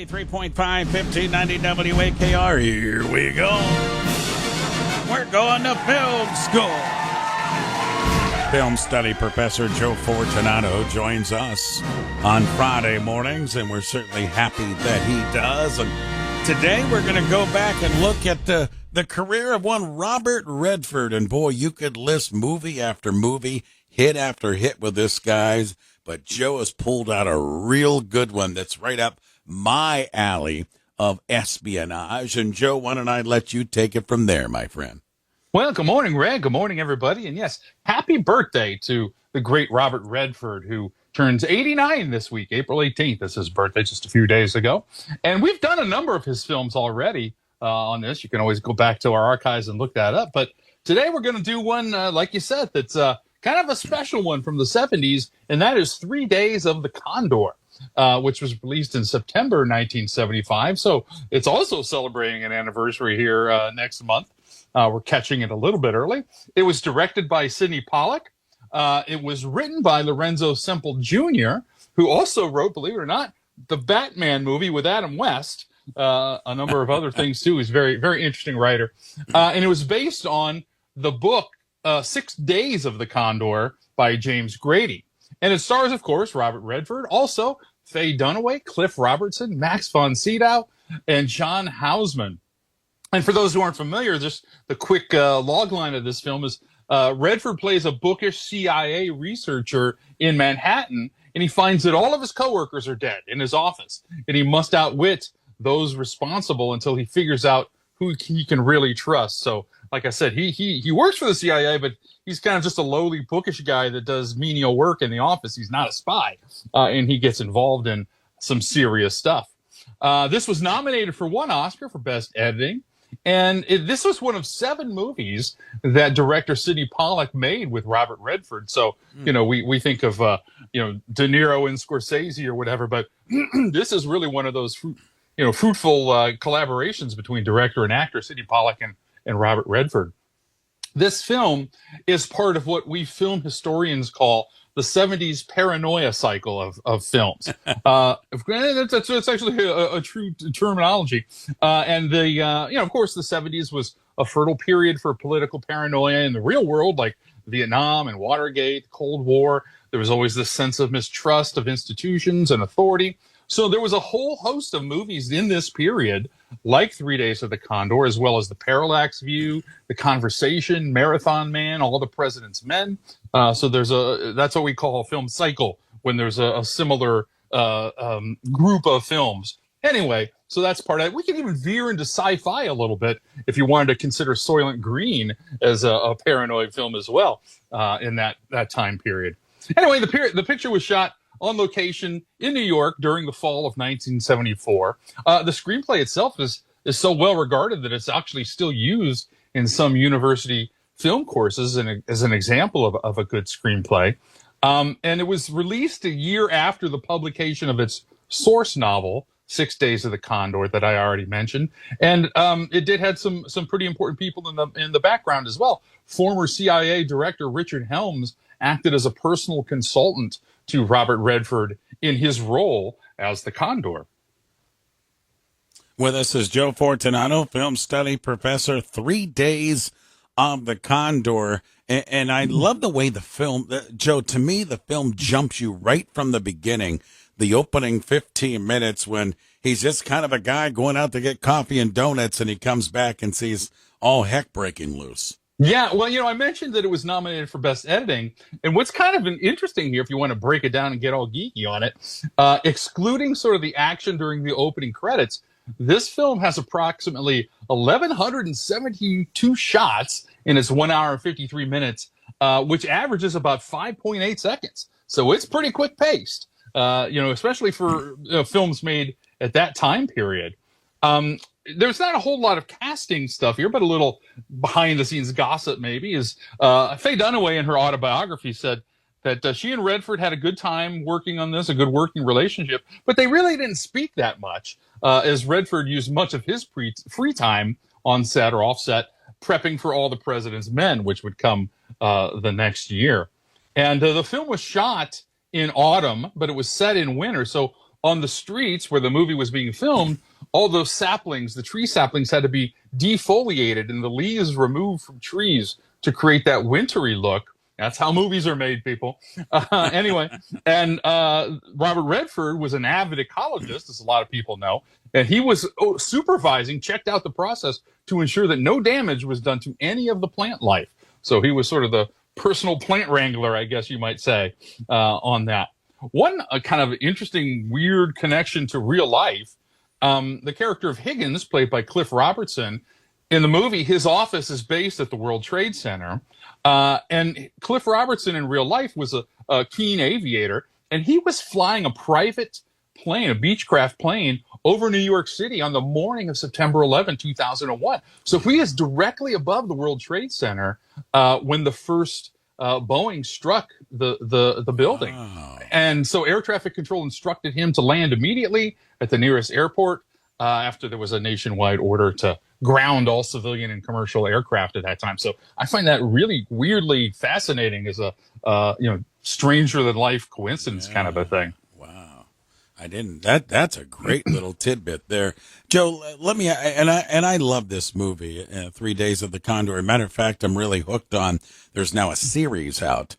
93.5, 1590 WAKR. Here we go. We're going to film school. Film study professor Joe Fortunato joins us on Friday mornings, and we're certainly happy that he does. And today we're going to go back and look at the career of one Robert Redford. And boy, you could list movie after movie, hit after hit with this guy's. But Joe has pulled out a real good one that's right up my alley of espionage. And Joe, why don't I let you take it from there, my friend? Well, good morning, Red. Good morning, everybody. And yes, happy birthday to the great Robert Redford, who turns 89 this week. April 18th is his birthday, just a few days ago. And we've done a number of his films already on this. You can always go back to our archives and look that up. But today we're going to do one, like you said, that's kind of a special one from the 70s, and that is 3 Days of the Condor, which was released in September 1975. So it's also celebrating an anniversary here next month. We're catching it a little bit early. It was directed by Sidney Pollack. It was written by Lorenzo Semple Jr., who also wrote, believe it or not, the Batman movie with Adam West, a number of other things too. He's a very, very interesting writer. And it was based on the book 6 Days of the Condor by James Grady. And it stars, of course, Robert Redford, also Faye Dunaway, Cliff Robertson, Max von Sydow, and John Houseman. And for those who aren't familiar, just the quick log line of this film is Redford plays a bookish CIA researcher in Manhattan, and he finds that all of his coworkers are dead in his office, and he must outwit those responsible until he figures out who he can really trust. So, like I said, he works for the CIA, but he's kind of just a lowly bookish guy that does menial work in the office. He's not a spy, and he gets involved in some serious stuff. This was nominated for one Oscar for Best Editing. And this was one of 7 movies that director Sidney Pollack made with Robert Redford. So, we think of, De Niro and Scorsese or whatever, but this is really one of those, fruitful collaborations between director and actor, Sidney Pollack and Robert Redford. This film is part of what we film historians call the 70s paranoia cycle of films. That's actually a true terminology. And of course, the 70s was a fertile period for political paranoia in the real world, like Vietnam and Watergate, the Cold War. There was always this sense of mistrust of institutions and authority. So there was a whole host of movies in this period, like 3 Days of the Condor, as well as The Parallax View, The Conversation, Marathon Man, All the President's Men. So that's what we call a film cycle when there's a similar group of films. Anyway, so that's part of it. We can even veer into sci-fi a little bit if you wanted to consider Soylent Green as a paranoid film as well in that time period. Anyway, the picture was shot on location in New York during the fall of 1974. The screenplay itself is so well regarded that it's actually still used in some university film courses as an example of a good screenplay. And it was released a year after the publication of its source novel, 6 Days of the Condor, that I already mentioned. And it did have some pretty important people in the background as well. Former CIA Director Richard Helms acted as a personal consultant to Robert Redford in his role as the Condor. With us is Joe Fortunato, film study professor, 3 Days of the Condor. And I love the way the film, Joe, to me, the film jumps you right from the beginning, the opening 15 minutes when he's just kind of a guy going out to get coffee and donuts, and he comes back and sees all heck breaking loose. Yeah, well, I mentioned that it was nominated for Best Editing, and what's kind of interesting here, if you want to break it down and get all geeky on it, excluding sort of the action during the opening credits, this film has approximately 1,172 shots in its 1 hour and 53 minutes, which averages about 5.8 seconds. So it's pretty quick paced, especially for films made at that time period. There's not a whole lot of casting stuff here, but a little behind-the-scenes gossip maybe is Faye Dunaway in her autobiography said that she and Redford had a good time working on this, a good working relationship, but they really didn't speak that much, as Redford used much of his free time on set or off set prepping for All the President's Men, which would come the next year. And the film was shot in autumn, but it was set in winter, so on the streets where the movie was being filmed, all those saplings, the tree saplings, had to be defoliated and the leaves removed from trees to create that wintry look. That's how movies are made, people. Anyway, and Robert Redford was an avid ecologist, as a lot of people know, and he was supervising, checked out the process to ensure that no damage was done to any of the plant life. So he was sort of the personal plant wrangler, I guess you might say, on that. One kind of interesting, weird connection to real life, the character of Higgins, played by Cliff Robertson, in the movie, his office is based at the World Trade Center. And Cliff Robertson in real life was a keen aviator, and he was flying a private plane, a Beechcraft plane, over New York City on the morning of September 11, 2001. So he is directly above the World Trade Center when the first Boeing struck the building. Wow. And so air traffic control instructed him to land immediately at the nearest airport after there was a nationwide order to ground all civilian and commercial aircraft at that time. So I find that really weirdly fascinating as a stranger than life coincidence kind of a thing. Wow. I didn't. That's a great little tidbit there, Joe. Let me. And I love this movie, 3 Days of the Condor. Matter of fact, I'm really hooked on. There's now a series out,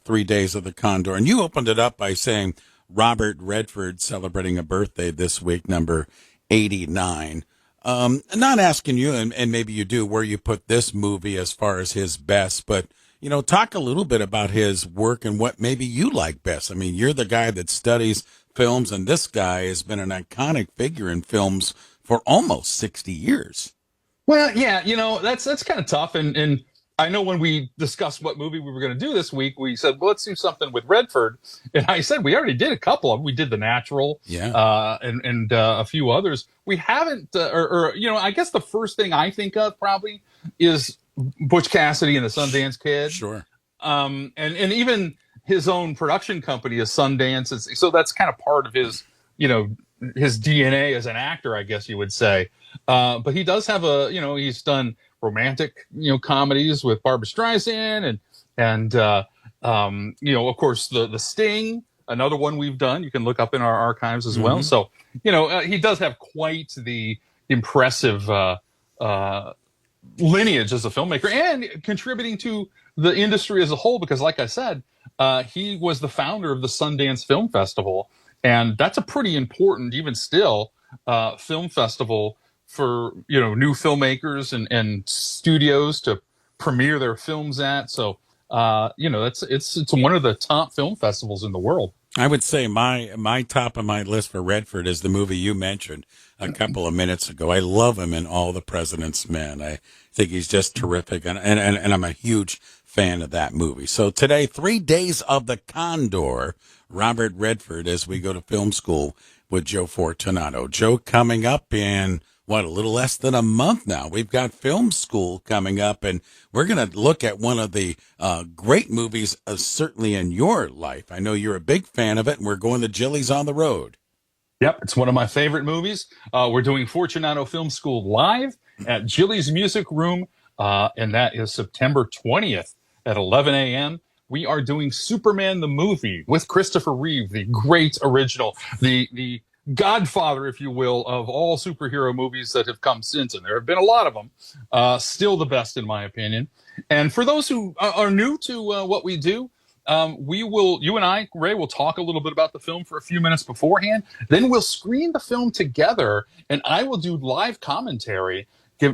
3 Days of the Condor, and you opened it up by saying Robert Redford celebrating a birthday this week, number 89. Not asking you, and maybe you do, where you put this movie as far as his best, but talk a little bit about his work and what maybe you like best. I mean, you're the guy that studies films, and this guy has been an iconic figure in films for almost 60 years. Well, yeah, that's kind of tough. And I know when we discussed what movie we were going to do this week, we said, well, let's do something with Redford. And I said, we already did a couple of them. We did The Natural, and a few others. We haven't, I guess the first thing I think of probably is Butch Cassidy and the Sundance Kid. Sure. And even his own production company is Sundance. So that's kind of part of his, his DNA as an actor, I guess you would say. But he does have he's done romantic, comedies with Barbra Streisand and of course the Sting, another one we've done. You can look up in our archives as well. So, he does have quite the impressive lineage as a filmmaker and contributing to the industry as a whole, because like I said, he was the founder of the Sundance Film Festival, and that's a pretty important, even still, film festival for new filmmakers and studios to premiere their films at. So it's one of the top film festivals in the world. I would say my top of my list for Redford is the movie you mentioned a couple of minutes ago. I love him in All the President's Men. I think he's just terrific, and I'm a huge fan of that movie. So today, 3 Days of the Condor, Robert Redford, as we go to film school with Joe Fortunato. Joe, coming up in a little less than a month now. We've got film school coming up, and we're going to look at one of the great movies, certainly in your life. I know you're a big fan of it, and we're going to Jilly's on the Road. Yep, it's one of my favorite movies. We're doing Fortunato Film School live at Jilly's Music Room, and that is September 20th at 11 a.m. We are doing Superman the movie with Christopher Reeve, the great original, the godfather, if you will, of all superhero movies that have come since, and there have been a lot of them. Still the best, in my opinion. And for those who are new to what we do, you and I, Ray, will talk a little bit about the film for a few minutes beforehand. Then we'll screen the film together, and I will do live commentary,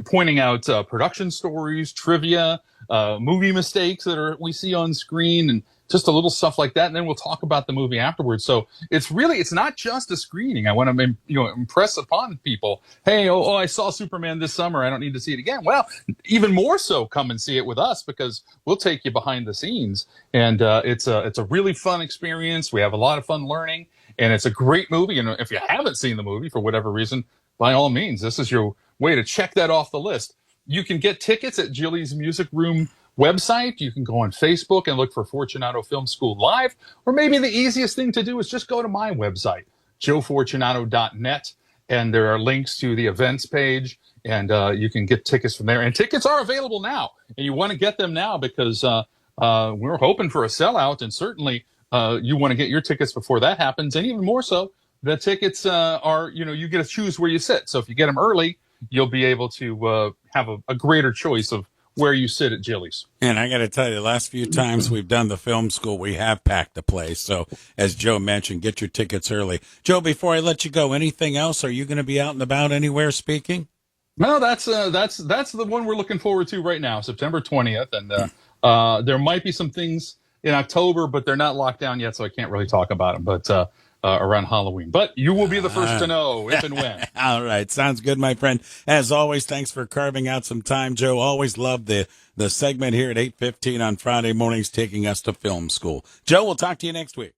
pointing out production stories, trivia, movie mistakes that we see on screen, and just a little stuff like that. And then we'll talk about the movie afterwards. So it's not just a screening. I want to, impress upon people, hey, I saw Superman this summer. I don't need to see it again. Well, even more so, come and see it with us, because we'll take you behind the scenes. And it's a really fun experience. We have a lot of fun learning, and it's a great movie. And if you haven't seen the movie for whatever reason, by all means, this is your way to check that off the list. You can get tickets at Jilly's Music Room website. You can go on Facebook and look for Fortunato Film School Live, or maybe the easiest thing to do is just go to my website, joefortunato.net, and there are links to the events page, and you can get tickets from there. And tickets are available now, and you want to get them now because we're hoping for a sellout, and certainly you want to get your tickets before that happens, and even more so, The tickets are, you get to choose where you sit. So if you get them early, you'll be able to have a greater choice of where you sit at Jilly's. And I got to tell you, the last few times we've done the film school, we have packed the place. So, as Joe mentioned, get your tickets early. Joe, before I let you go, anything else? Are you going to be out and about anywhere speaking? No, that's the one we're looking forward to right now, September 20th, and there might be some things in October, but they're not locked down yet, so I can't really talk about them. But around Halloween, but you will be the first to know if and when. All right, sounds good, my friend. As always, thanks for carving out some time, Joe. Always love the segment here at 8:15 on Friday mornings, taking us to film school. Joe, we'll talk to you next week.